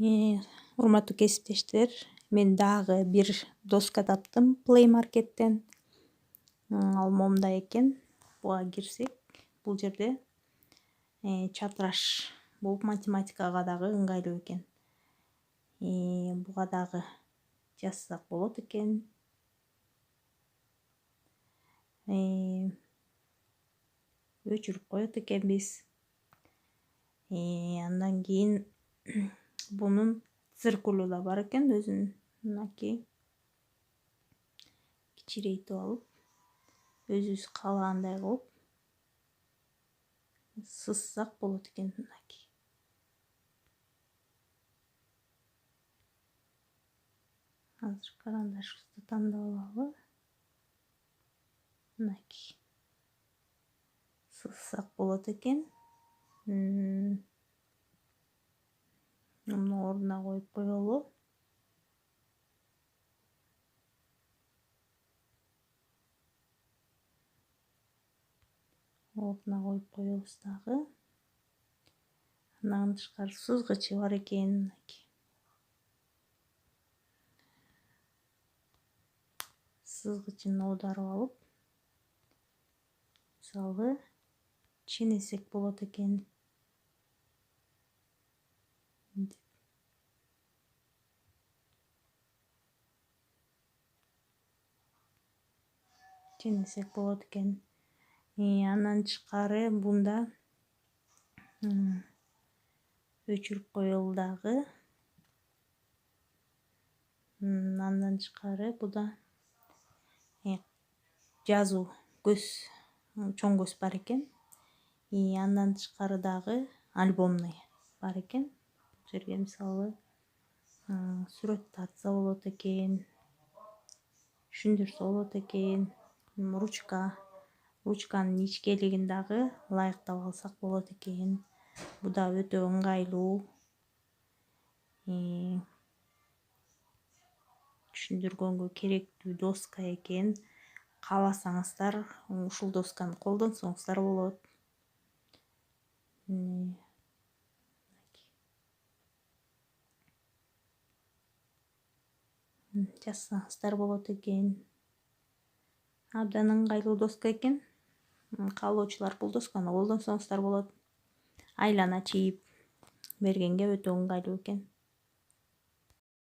Урматтуу кесиптештер, мен дагы бир доска таптым Play Market'тен. Ал момда экен. Буга кирсек, бул жерде чатыраш болуп математикага дагы ыңгайлуу экен. Буга дагы жазсак болот экен. Өчүрүп коет экенбиз. Андан кийин бунун циркулу да бар экен, өзүнүн мынакей кичирейтип алып, өзүбүз каалагандай кылып сызсак болот экен. Мынакей. Азыр карандашыбызды тандап алалы. Мынакей. Сызсак болот экен. Муну ордуна коюп коелу. Ордуна коюп коебуз дагы. Андан тышкары сызгычы бар экен. Сызгычын оодарып алып, мисалы ченесек болот экен. Ченесек болот экен. Андан тышкары бунда өчүрүп коелу дагы. Андан тышкары буда жазуу көз, чоң көз бар экен. Андан тышкары дагы альбомный бар экен. Бул жерге мисалы сүрөт тартса болот экен, түшүндүрсө болот экен. Ручканын ичкелигин дагы ылайыктап алсак болот экен. Бу да өтө ыңгайлуу. Түшүндүргөнгө керектүү доска экен. Кааласаңыздар, ушул досканы колдонсоңуздар болот. Жазсаңыздар болот экен. Абдан ыңгайлуу доска экен. Каалоочулар бул досканы колдонсоңуздар болот. Айлана чийип бергенге өтө ыңгайлуу экен.